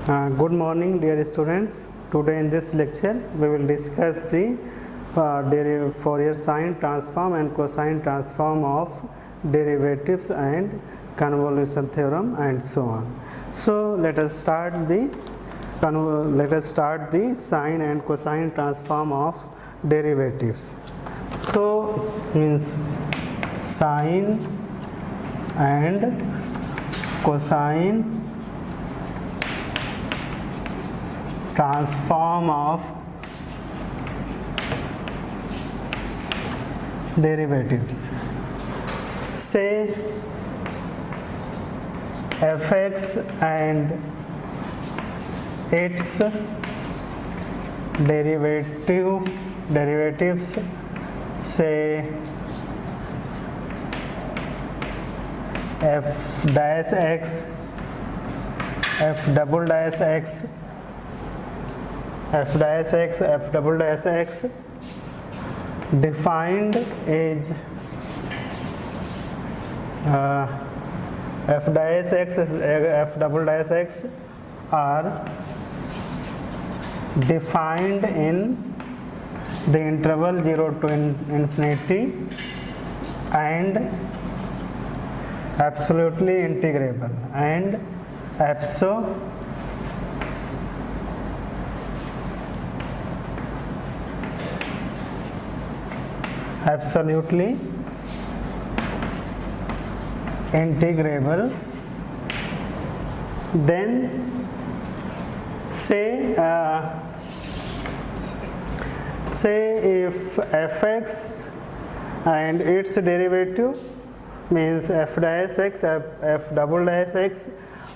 Good morning, dear students. Today in this lecture we will discuss the Fourier sine transform and cosine transform of derivatives and convolution theorem and so on. So let us start the sine and cosine transform of derivatives. So means sine and cosine transform of derivatives. Say fx and its derivatives say f dash x, f double dash x, f dash x, f double dash x defined as f dash x, f double dash x are defined in the interval 0 to infinity and absolutely integrable and absolutely integrable. Then say if fx and its derivative means f dash x, f double dash x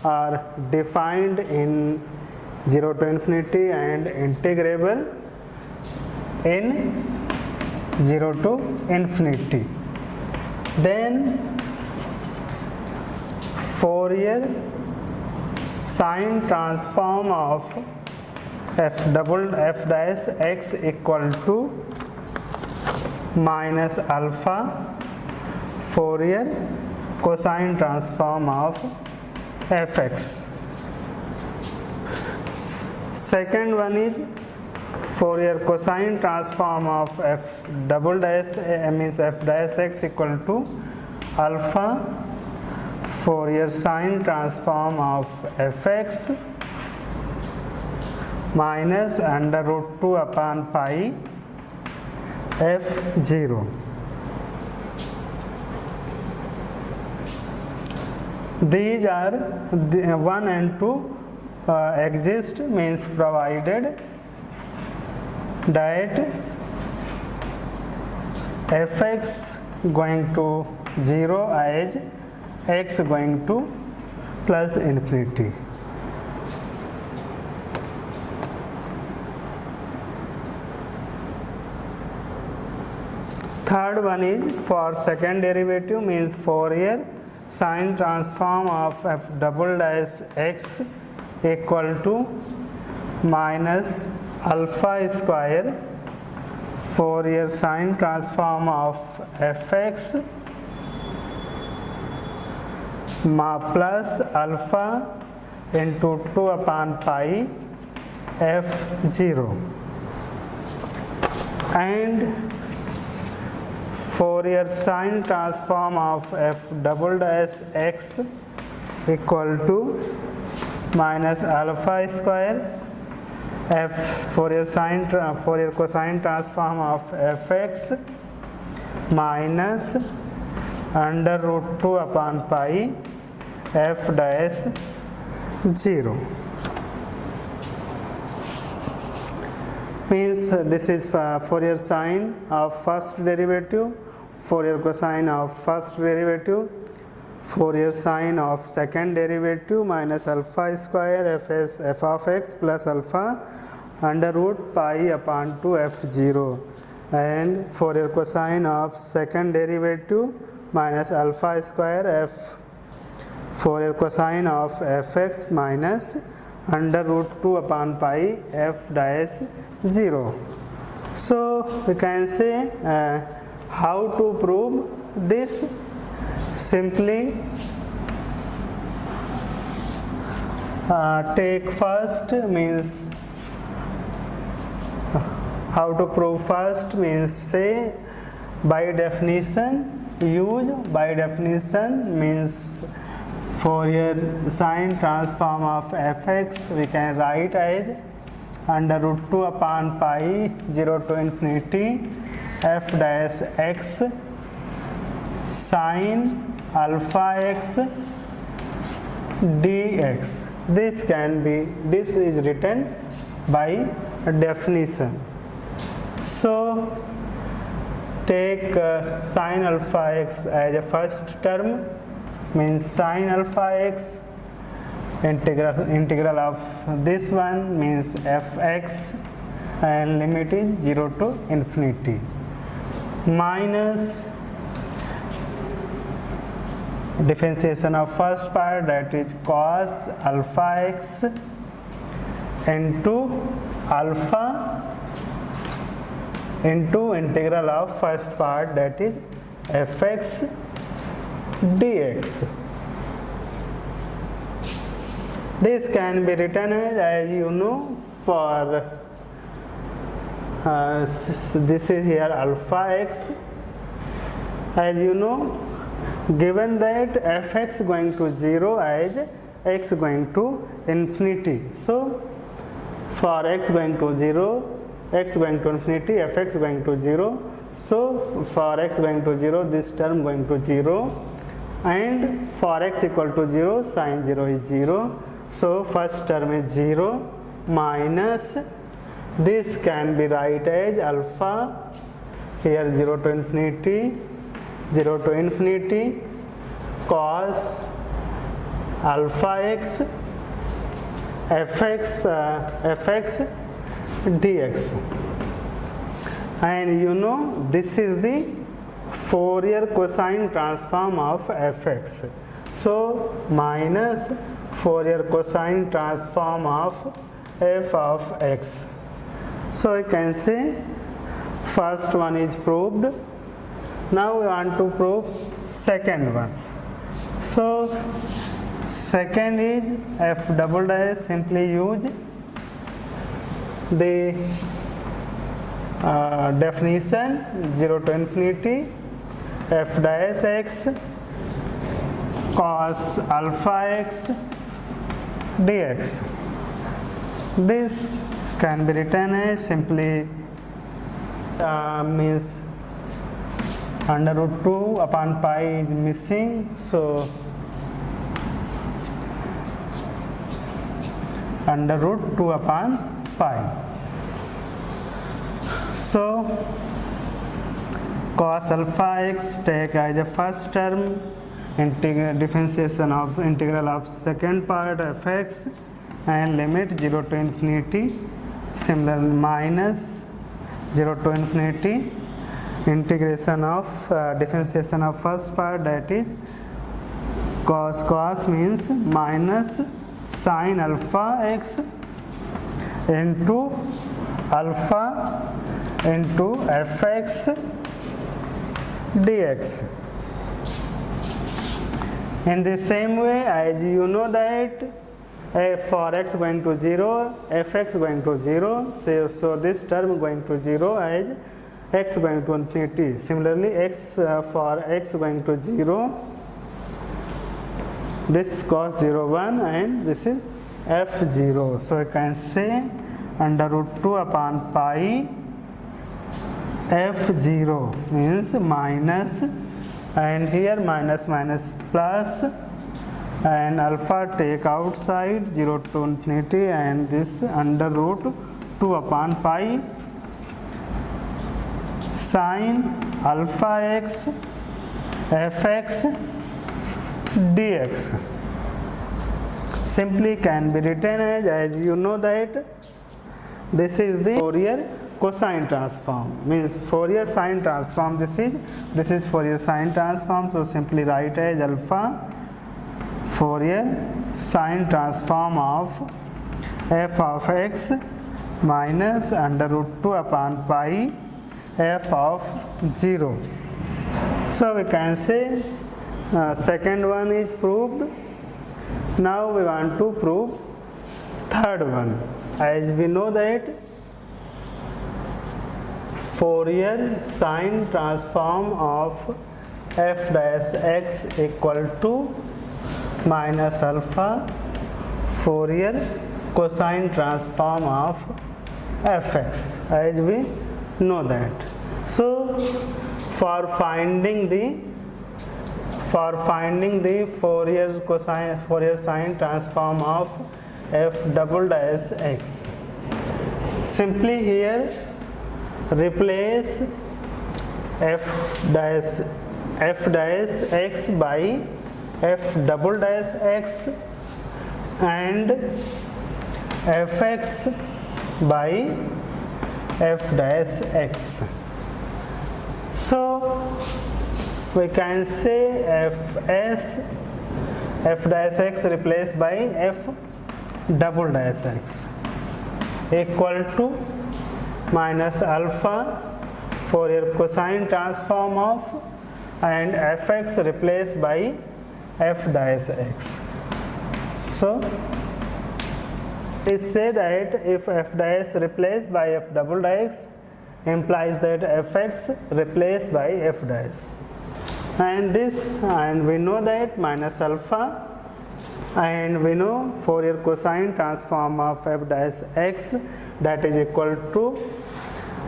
are defined in 0 to infinity and integrable in 0 to infinity, then Fourier sine transform of f dash x equal to minus alpha Fourier cosine transform of fx. Second one is Fourier cosine transform of f double dash means f dash x equal to alpha Fourier sine transform of fx minus under root 2 upon pi f0. These are 1 and 2 exist means provided that fx going to 0 as x going to plus infinity. Third one is for second derivative means Fourier sine transform of f double dash x equal to minus alpha square Fourier sine transform of fx plus alpha into 2 upon pi f0 and Fourier sine transform of f double dash x equal to minus alpha square Fourier cosine transform of fx minus under root 2 upon pi f dash 0 means this is Fourier sine of first derivative, Fourier cosine of first derivative, Fourier sine of second derivative minus alpha square f of x plus alpha under root pi upon 2 f0 and Fourier cosine of second derivative minus alpha square f Fourier cosine of fx minus under root 2 upon pi f dash 0. So we can say how to prove this. Simply Take first means how to prove first means say by definition, use by definition means Fourier sine transform of fx we can write as under root 2 upon pi 0 to infinity f dash x sine alpha x dx. This is written by definition. So take sine alpha x as a first term means sine alpha x, integral of this one means fx and limit is 0 to infinity, minus differentiation of first part, that is cos alpha x into alpha into integral of first part, that is fx dx. This can be written as you know for this is here alpha x, as you know, given that fx going to 0 as x going to infinity. So for x going to 0, x going to infinity, fx going to 0. So for x going to 0, this term going to 0, and for x equal to 0, sine 0 is 0. So first term is 0 minus this can be write as alpha here 0 to infinity, 0 to infinity cos alpha x fx dx. And you know this is the Fourier cosine transform of fx. So minus Fourier cosine transform of f of x. So you can say first one is proved. Now we want to prove second one. So second is f double dash, simply use the definition 0 to infinity f dash x cos alpha x dx. This can be written as simply means under root 2 upon pi is missing, so under root 2 upon pi. So cos alpha x take as a first term, differentiation of integral of second part fx and limit 0 to infinity, similarly minus 0 to infinity integration of differentiation of first part, that is cos means minus sine alpha x into alpha into fx dx. In the same way, as you know that for x going to 0, fx going to 0, so this term going to 0 as x going to infinity. Similarly, for x going to 0, this cos 0 1 and this is f0. So I can say under root 2 upon pi f0 means minus, and here minus minus plus, and alpha take outside 0 to infinity, and this under root 2 upon pi sine alpha x fx dx. Simply can be written as you know that this is the Fourier cosine transform, means Fourier sine transform. This is Fourier sine transform. So simply write as alpha Fourier sine transform of f of x minus under root 2 upon pi f of 0. So we can say second one is proved. Now we want to prove Third one, as we know that Fourier sine transform of f dash x equal to minus alpha Fourier cosine transform of fx, as we know that. So for finding the Fourier sine transform of f double dash x, simply here replace f dash x by f double dash x and fx by f dash x. So we can say f dash x replaced by f double dash x equal to minus alpha Fourier cosine transform of and fx replaced by f dash x. So we say that if f dash replaced by f double dash implies that fx replaced by f dash, and we know that minus alpha, and we know Fourier cosine transform of f dash x, that is equal to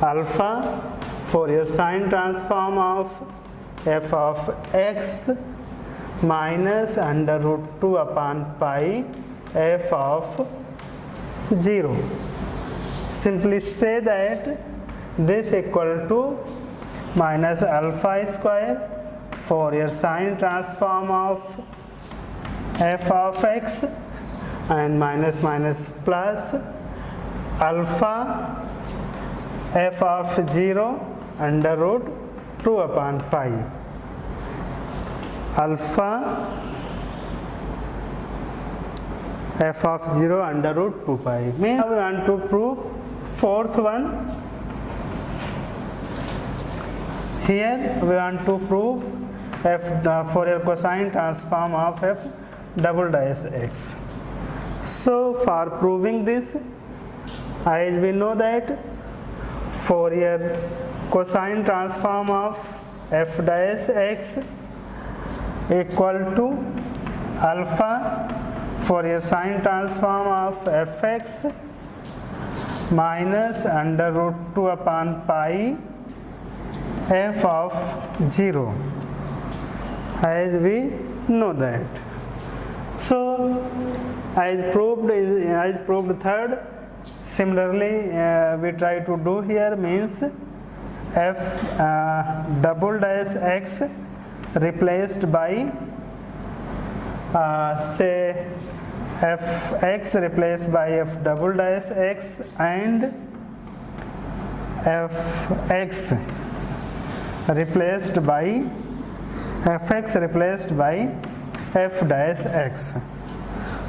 alpha Fourier sine transform of f of x minus under root 2 upon pi f of 0. Simply say that this equal to minus alpha square Fourier sine transform of f of x and minus plus alpha f of 0 under root 2 upon pi alpha f of 0 under root 2 pi. Now we want to prove fourth one. Here we want to prove Fourier cosine transform of f double dash x. So for proving this, as we know that Fourier cosine transform of f dash x equal to alpha Fourier sine transform of fx minus under root 2 upon pi f of 0, as we know that. So as proved third, similarly we try to do here, means f double dash x replaced by say fx replaced by f double dash x and fx replaced by f dash x.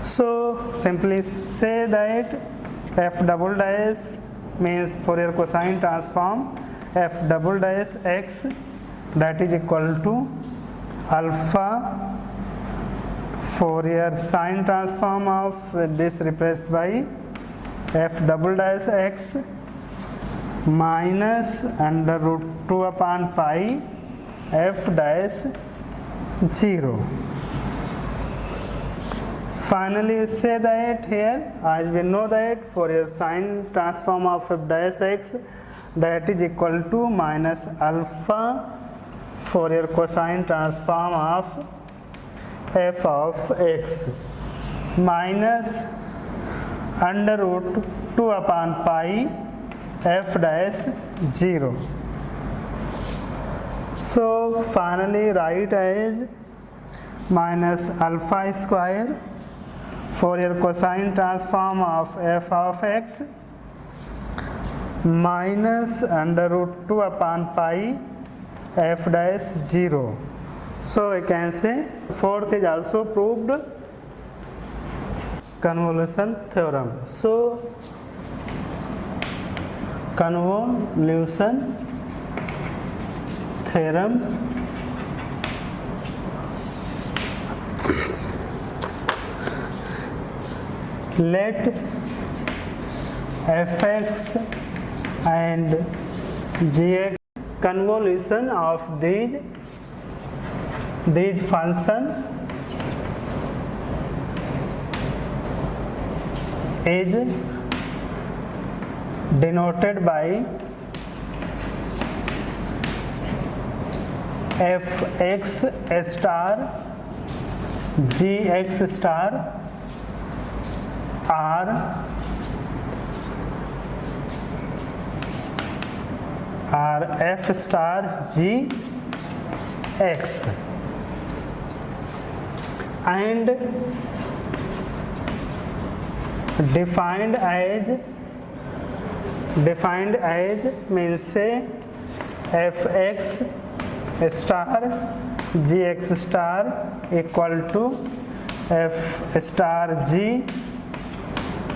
So simply say that f double dash means Fourier cosine transform f double dash x, that is equal to alpha Fourier sine transform of this replaced by f double dash x minus under root 2 upon pi f dash 0. Finally we say that here, as we know that Fourier sine transform of f dash x, that is equal to minus alpha Fourier cosine transform of f of x minus under root 2 upon pi f dash 0. So finally write as minus alpha square Fourier cosine transform of f of x minus under root 2 upon pi f dash 0. So I can say fourth is also proved, convolution theorem. So convolution theorem let fx and gx convolution of these functions is denoted by fx star gx star or f star g x, and defined as means say fx star gx star equal to f star g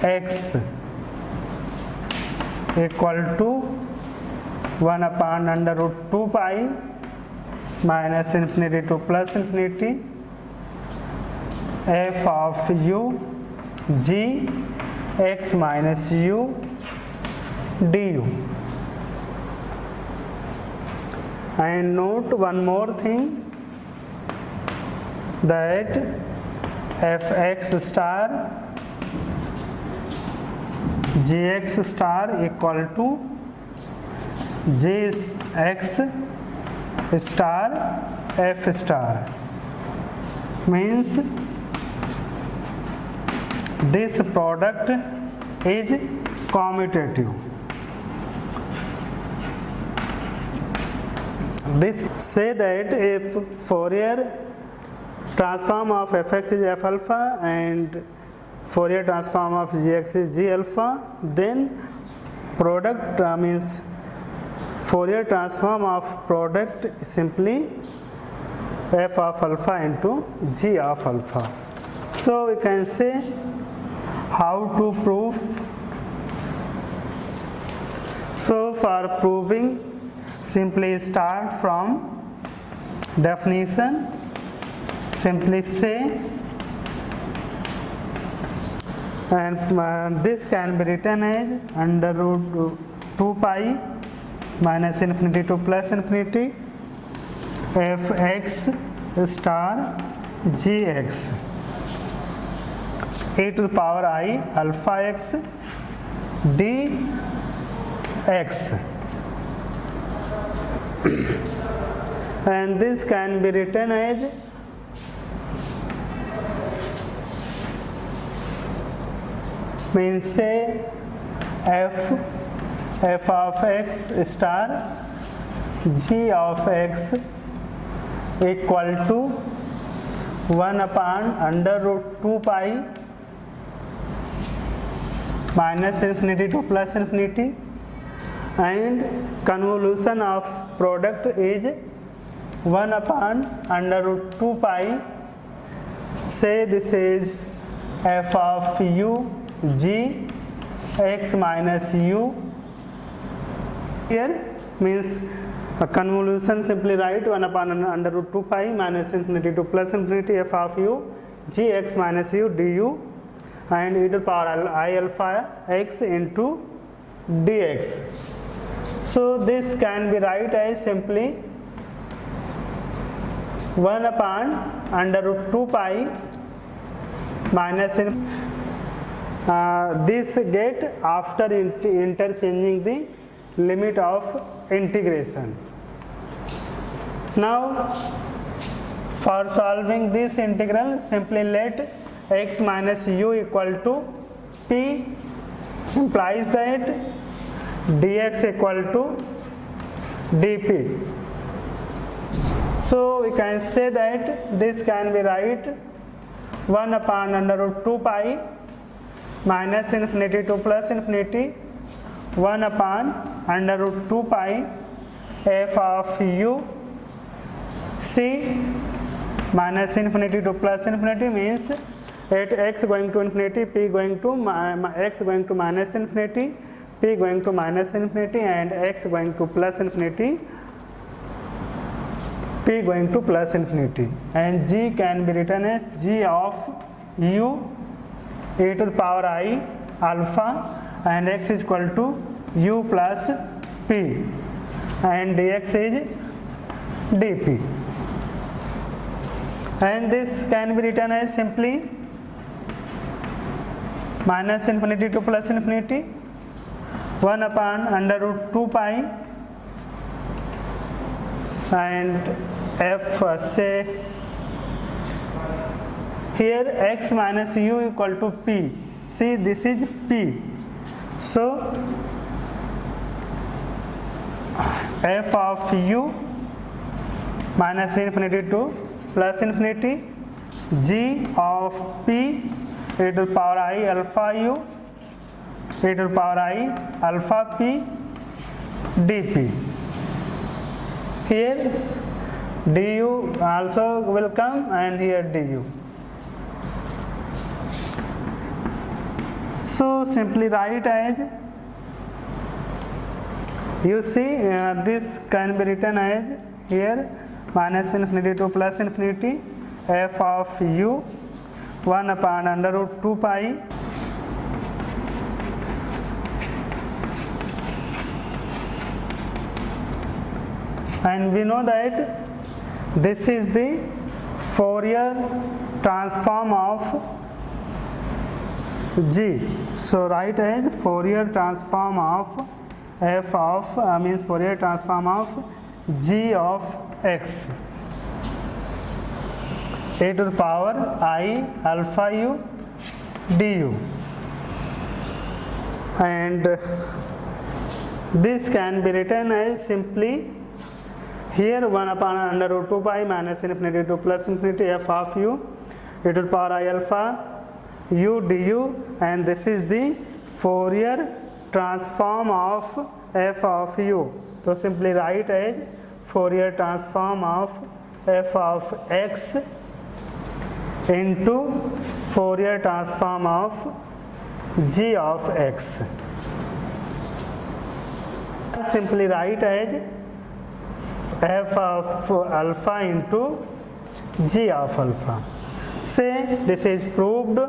x equal to 1 upon under root 2 pi minus infinity to plus infinity f of u g x minus u du. And note one more thing, that fx star gx star equal to gx star f star, means this product is commutative. This say that if Fourier transform of fx is f alpha and Fourier transform of gx is g alpha, then product means Fourier transform of product simply f of alpha into g of alpha. So we can say how to prove. So for proving, simply start from definition. Simply say, and this can be written as under root 2 pi minus infinity to plus infinity fx star gx e to the power I alpha x dx, and this can be written as means say f of x star g of x equal to 1 upon under root 2 pi minus infinity to plus infinity, and convolution of product is 1 upon under root 2 pi. Say this is f of u g x minus u. Here means a convolution, simply write 1 upon under root 2 pi minus infinity to plus infinity f of u g x minus u du, and e to the power I alpha x into dx. So this can be write as simply 1 upon under root 2 pi minus this get after interchanging the limit of integration. Now for solving this integral, simply let x minus u equal to p, implies that dx equal to dp. So we can say that this can be write 1 upon under root 2 pi minus infinity to plus infinity 1 upon under root 2 pi f of u c minus infinity to plus infinity, means at x going to infinity, p going to x going to minus infinity, p going to minus infinity, and x going to plus infinity, p going to plus infinity, and g can be written as g of u e to the power I alpha, and x is equal to u plus p, and dx is dp. And this can be written as simply minus infinity to plus infinity 1 upon under root 2 pi, and f say here x minus u equal to p. See, this is p. So f of u minus infinity to plus infinity g of p e to the power I alpha u e to the power I alpha p dp. Here du also will come, and here du. So simply write as, you see, this can be written as here minus infinity to plus infinity f of u 1 upon under root 2 pi and we know that this is the Fourier transform of G. So write as Fourier transform of f of means Fourier transform of G of x e to the power I alpha u du, and this can be written as simply here 1 upon under root 2 pi minus infinity to plus infinity f of u e to the power I alpha u du, and this is the Fourier transform of f of u. So simply write as Fourier transform of f of x into Fourier transform of g of x. Simply write as f of alpha into g of alpha. Say this is proved.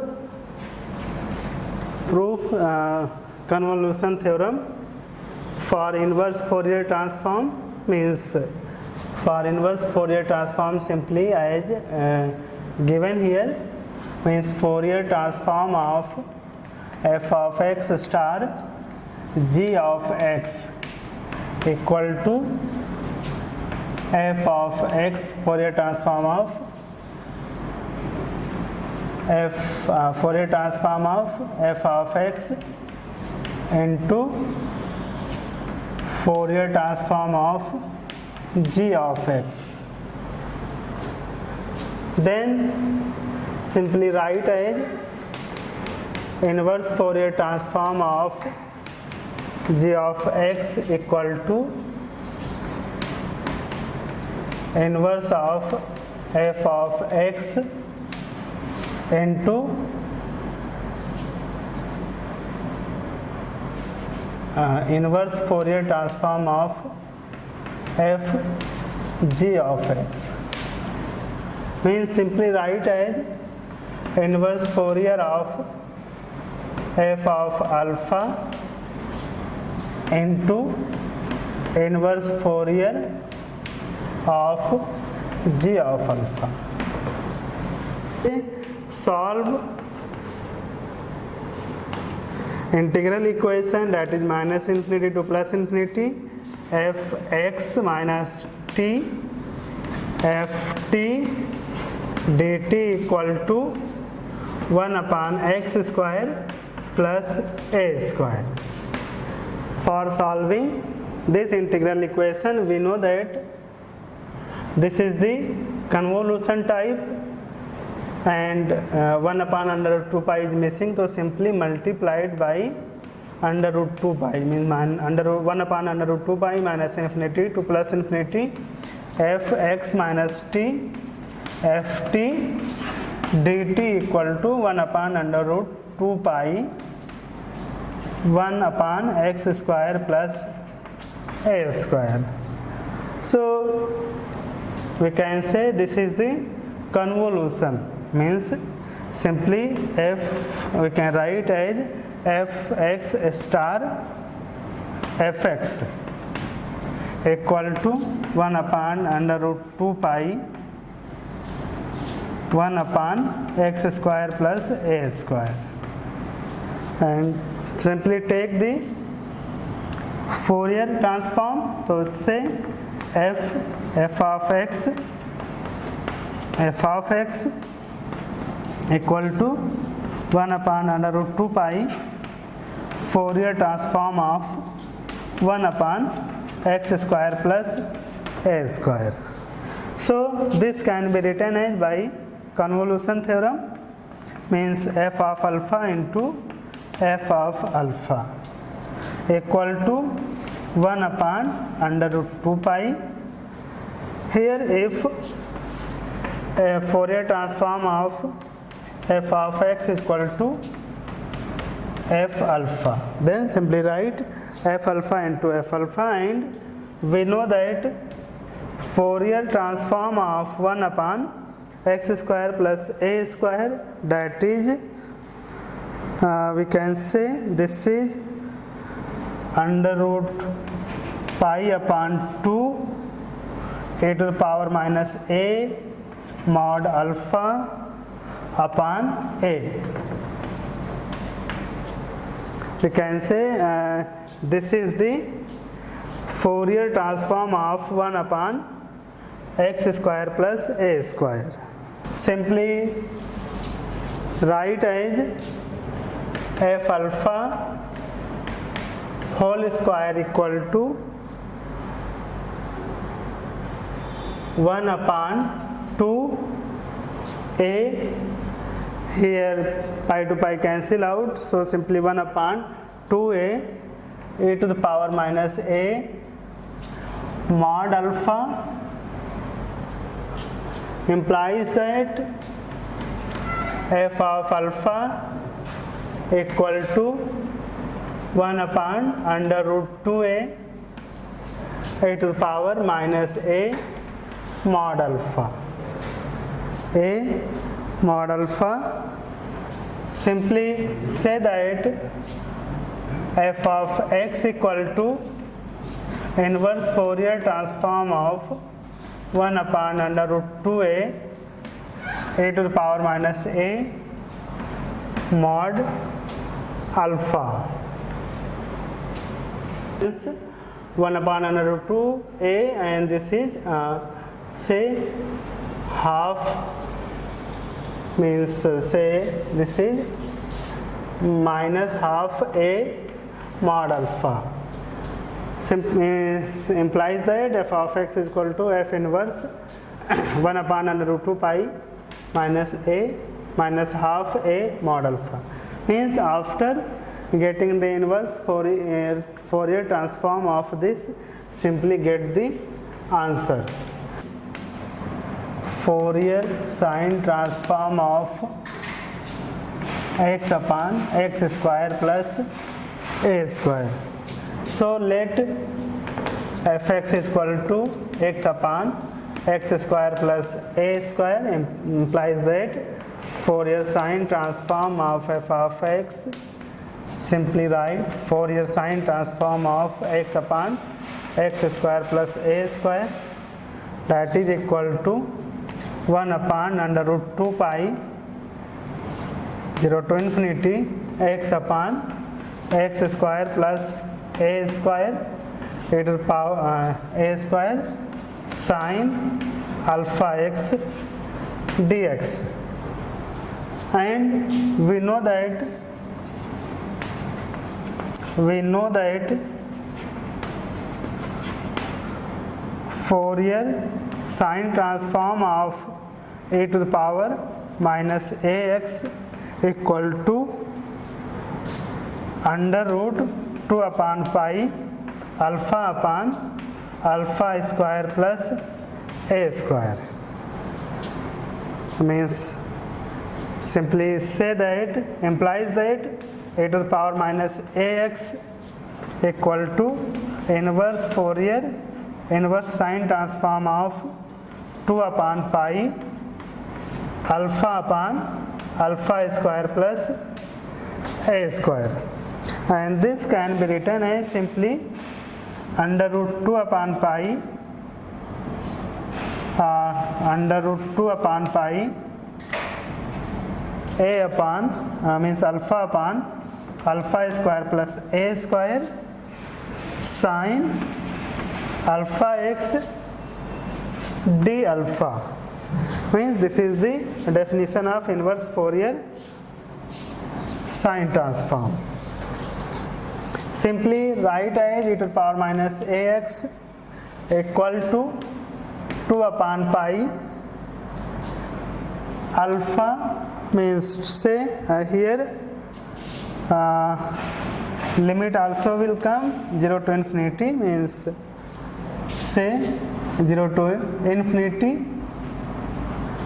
Proof convolution theorem for inverse Fourier transform means for inverse Fourier transform simply as given here means Fourier transform of f of x star g of x equal to f of x Fourier transform of Fourier transform of f of x into Fourier transform of g of x. Then simply write as inverse Fourier transform of g of x equal to inverse of f of x into inverse Fourier transform of f g of x. Means simply write as inverse Fourier of f of alpha into inverse Fourier of g of alpha. Solve integral equation, that is minus infinity to plus infinity f(x) minus t ft dt equal to 1 upon x square plus a square. For solving this integral equation, we know that this is the convolution type, and 1 upon under root 2 pi is missing, so simply multiplied by under root 2 pi means 1 upon under root 2 pi minus infinity to plus infinity f(x) minus t ft dt equal to 1 upon under root 2 pi 1 upon x square plus a square. So we can say this is the convolution, means Simply f we can write as fx star fx equal to 1 upon under root 2 pi 1 upon x square plus a square, and simply take the Fourier transform. So say f of x equal to 1 upon under root 2 pi Fourier transform of 1 upon x square plus a square. So this can be written as by convolution theorem, means f of alpha into f of alpha equal to 1 upon under root 2 pi. Here if a Fourier transform of f of x is equal to f alpha, then simply write f alpha into f alpha, and we know that Fourier transform of 1 upon x square plus a square, that is we can say this is under root pi upon 2 a to the power minus a mod alpha upon a. We can say this is the Fourier transform of 1 upon x square plus a square. Simply write as f alpha whole square equal to 1 upon 2 a, here pi to pi cancel out, so simply 1 upon 2a to the power minus a mod alpha, implies that f of alpha equal to 1 upon under root 2a to the power minus a mod alpha. A mod alpha, simply say that f of x equal to inverse Fourier transform of 1 upon under root 2a to the power minus a mod alpha. This 1 upon under root 2a, and this is say half, means say this is minus half a mod alpha. Implies that f of x is equal to f inverse 1 upon under root 2 pi minus a minus half a mod alpha. Means after getting the inverse Fourier transform of this, simply get the answer. Fourier sine transform of x upon x square plus a square. So let fx is equal to x upon x square plus a square, implies that Fourier sine transform of f of x, simply write Fourier sine transform of x upon x square plus a square, that is equal to 1 upon under root 2 pi 0 to infinity x upon x square plus a square to the power a square sine alpha x dx. And we know that Fourier sine transform of a to the power minus ax equal to under root 2 upon pi alpha upon alpha square plus a square. Means simply say that, implies that a to the power minus ax equal to inverse Fourier inverse sine transform of 2 upon pi alpha upon alpha square plus a square, and this can be written as simply under root 2 upon pi under root 2 upon pi a upon means alpha upon alpha square plus a square sine alpha x d alpha. Means this is the definition of inverse Fourier sine transform. Simply write as e to the power minus ax equal to 2 upon pi alpha, means say here limit also will come 0 to infinity, means say 0 to infinity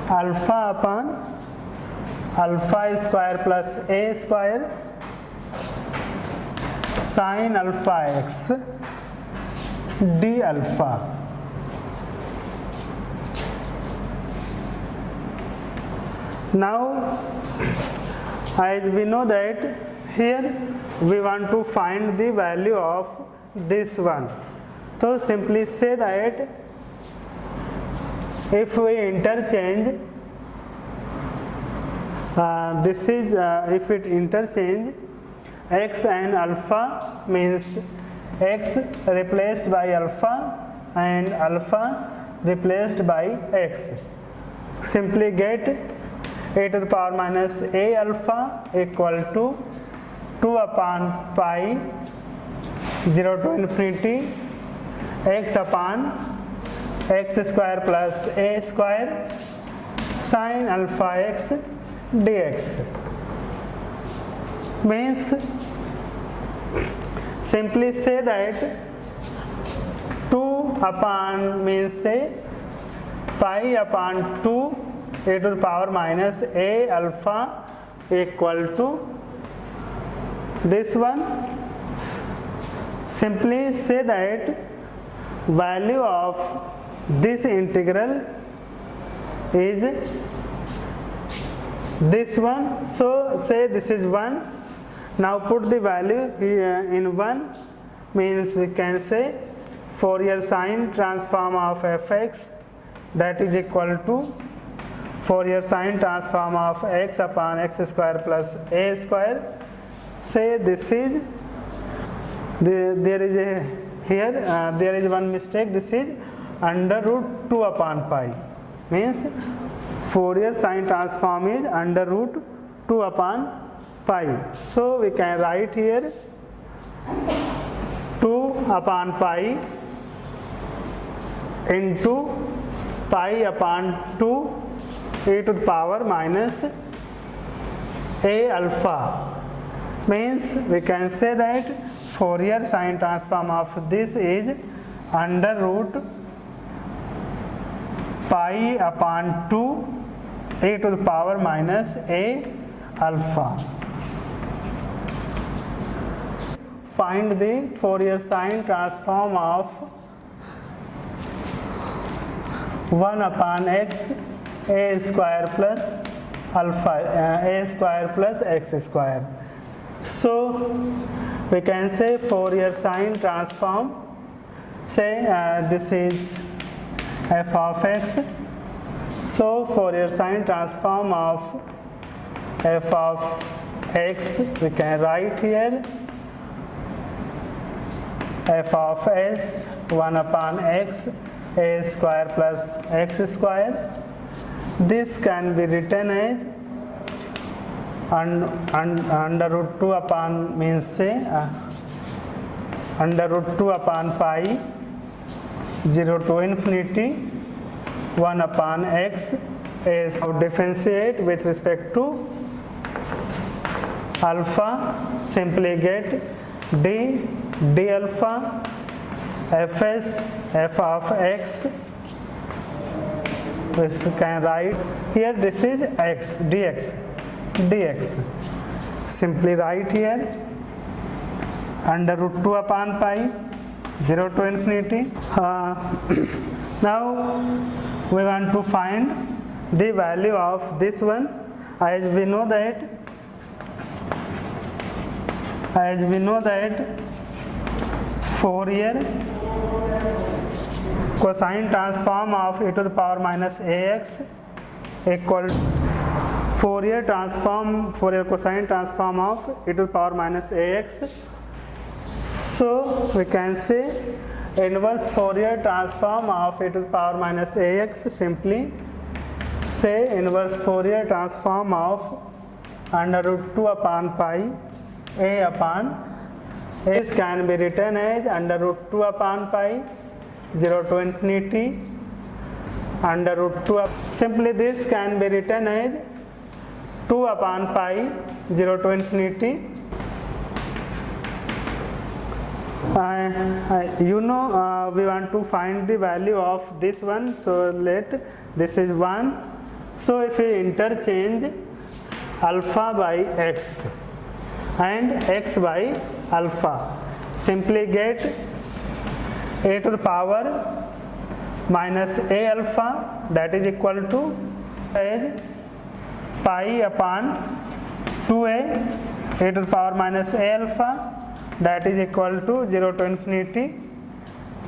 alpha upon alpha square plus a square sine alpha x d alpha. Now as we know that here we want to find the value of this one, so simply say that if we interchange this is if it interchange x and alpha, means x replaced by alpha and alpha replaced by x, simply get a to the power minus a alpha equal to 2 upon pi 0 to infinity x upon x square plus a square sine alpha x dx. Means simply say that 2 upon means say pi upon 2 a to the power minus a alpha equal to this one. Simply say that value of this integral is this one, so say this is 1. Now put the value here in 1, means we can say Fourier sine transform of fx, that is equal to Fourier sine transform of x upon x square plus a square. Say this is there is a here there is one mistake, this is under root 2 upon pi, means Fourier sine transform is under root 2 upon pi. So we can write here 2 upon pi into pi upon 2 e to the power minus a alpha. Means we can say that Fourier sine transform of this is under root pi upon 2 e to the power minus a alpha. Find the Fourier sine transform of 1 upon x a square plus alpha a square plus x square. So we can say Fourier sine transform, say this is f of x, so Fourier sine transform of f of x we can write here f of s 1 upon x a square plus x square. This can be written as under root 2 upon means say under root 2 upon pi 0 to infinity 1 upon x is differentiate with respect to alpha, simply get d alpha fs f of x. This can write here this is x dx. Simply write here under root 2 upon pi 0 to infinity. Now we want to find the value of this one. as we know that Fourier cosine transform of e to the power minus ax equal Fourier cosine transform of e to the power minus ax. So we can say inverse Fourier transform of e to the power minus ax, simply say inverse Fourier transform of under root 2 upon pi a upon this can be written as under root 2 upon pi 0 to infinity under root 2 simply this can be written as 2 upon pi 0 to infinity. We want to find the value of this one, so this is 1. So if we interchange alpha by x and x by alpha, simply get a to the power minus a alpha, that is equal to as pi upon 2a to the power minus a alpha, that is equal to 0 to infinity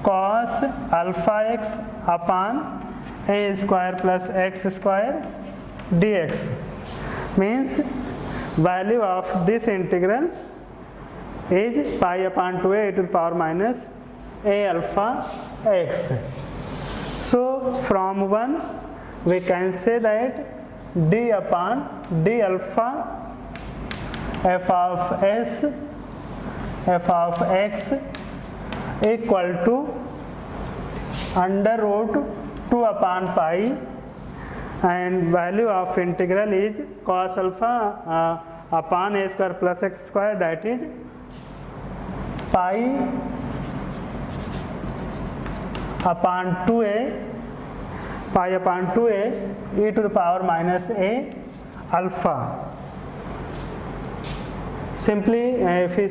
cos alpha x upon a square plus x square dx. Means value of this integral is pi upon 2a to the power minus a alpha x. So from 1 we can say that d upon d alpha f of x equal to under root 2 upon pi, and value of integral is cos alpha upon a square plus x square, that is pi upon 2a e to the power minus a alpha. Simply if we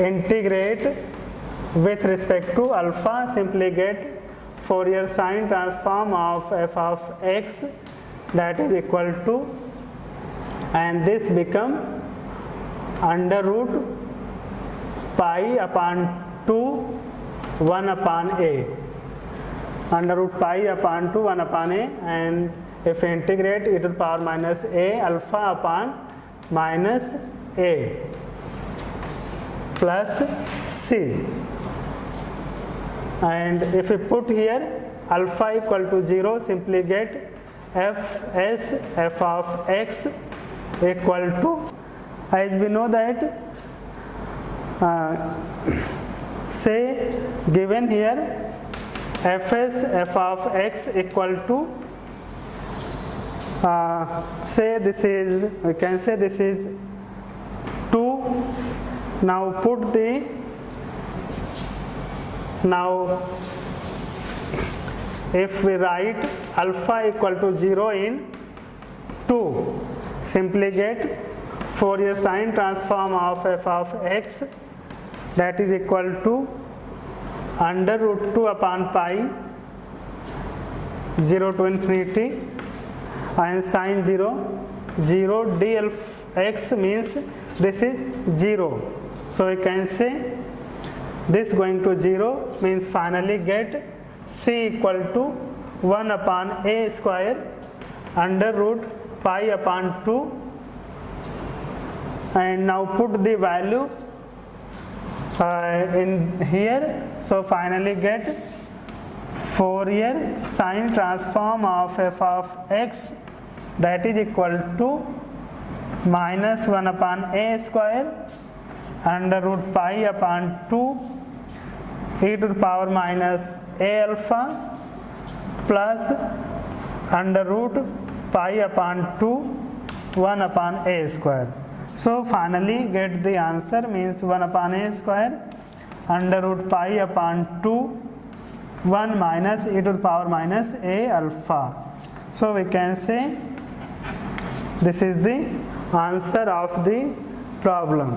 integrate with respect to alpha, simply get Fourier sine transform of f of x, that is equal to, and this become under root pi upon 2 1 upon a, under root pi upon 2 1 upon a, and if we integrate e to the power minus a alpha upon minus a plus c, and if we put here alpha equal to 0, simply get f of x equal to, as we know that say given here f of x equal to say this is, we can say this is 2. Now put the, now if we write alpha equal to 0 in 2, simply get Fourier sine transform of f of x, that is equal to under root 2 upon pi 0 to infinity and sine 0 dx means this is 0. So we can say this going to 0 means finally get c equal to 1 upon a square under root pi upon 2, and now put the value in here. So finally get Fourier sine transform of f of x, that is equal to minus 1 upon a square under root pi upon 2 e to the power minus a alpha plus under root pi upon 2 1 upon a square. So finally get the answer, means 1 upon a square under root pi upon 2 1 minus e to the power minus a alpha. So we can say this is the answer of the problem.